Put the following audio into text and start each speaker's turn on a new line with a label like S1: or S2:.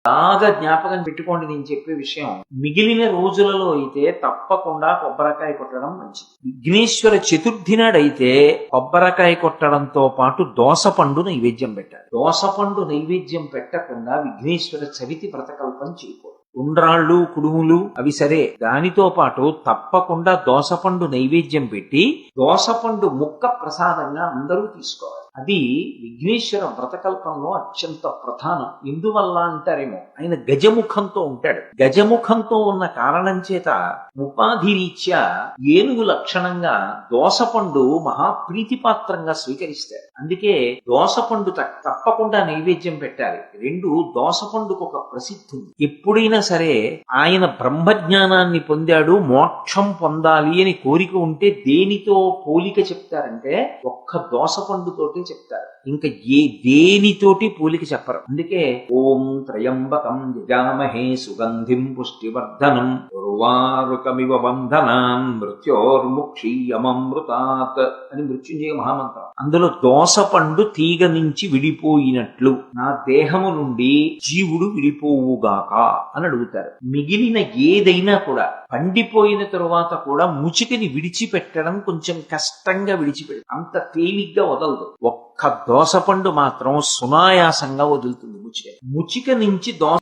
S1: బాగా జ్ఞాపకం పెట్టుకోండి నేను చెప్పే విషయం. మిగిలిన రోజులలో అయితే తప్పకుండా కొబ్బరికాయ కొట్టడం మంచిది. విఘ్నేశ్వర చతుర్థి నాడైతే కొబ్బరికాయ కొట్టడంతో పాటు దోసపండు నైవేద్యం పెట్టాలి. దోసపండు నైవేద్యం పెట్టకుండా విఘ్నేశ్వర చవితి వ్రతకల్పం చేయకూడదు. ఉండ్రాళ్ళు, కుడుములు అవి సరే, దానితో పాటు తప్పకుండా దోసపండు నైవేద్యం పెట్టి దోసపండు ముక్క ప్రసాదంగా అందరూ తీసుకోవాలి. అది విఘ్నేశ్వర వ్రతకల్పంలో అత్యంత ప్రధానం. ఎందువల్ల అంటారేమో, ఆయన గజముఖంతో ఉంటాడు. గజముఖంతో ఉన్న కారణం చేత ఉపాధి రీత్యా ఏనుగు లక్షణంగా దోసపండు మహాప్రీతిపాత్రంగా స్వీకరిస్తాడు. అందుకే దోసపండు తప్పకుండా నైవేద్యం పెట్టాలి. రెండు, దోసపండుకు ఒక ప్రసిద్ధి ఉంది. ఎప్పుడైనా సరే ఆయన బ్రహ్మజ్ఞానాన్ని పొందాడు, మోక్షం పొందాలి అని కోరిక ఉంటే దేనితో పోలిక చెప్తారంటే ఒక్క దోసపండుతోటి చెప్తారు. ఇంకా దేనితోటి పోలిక చెప్పరు. అందుకే ఓం త్రయంబకం యజామహే సుగంధిం పుష్టివర్ధనం ఉర్వారుకమివ బంధనాన్ మృత్యోర్ముక్షీయమమృతాత్ అని మృత్యుంజయ మహామంత్రం. అందులో దోసపండు తీగ నుంచి విడిపోయినట్లు నా దేహము నుండి జీవుడు విడిపోవుగాక అని అడుగుతారు. మిగిలిన ఏదైనా కూడా పండిపోయిన తరువాత కూడా ముచికని విడిచిపెట్టడం కొంచెం కష్టంగా విడిచిపెట్టడం, అంత తేలిగ్గా వదలదు. ఒక్క దోసపండు మాత్రం సునాయాసంగా వదులుతుంది ముచిక నుంచి. దోస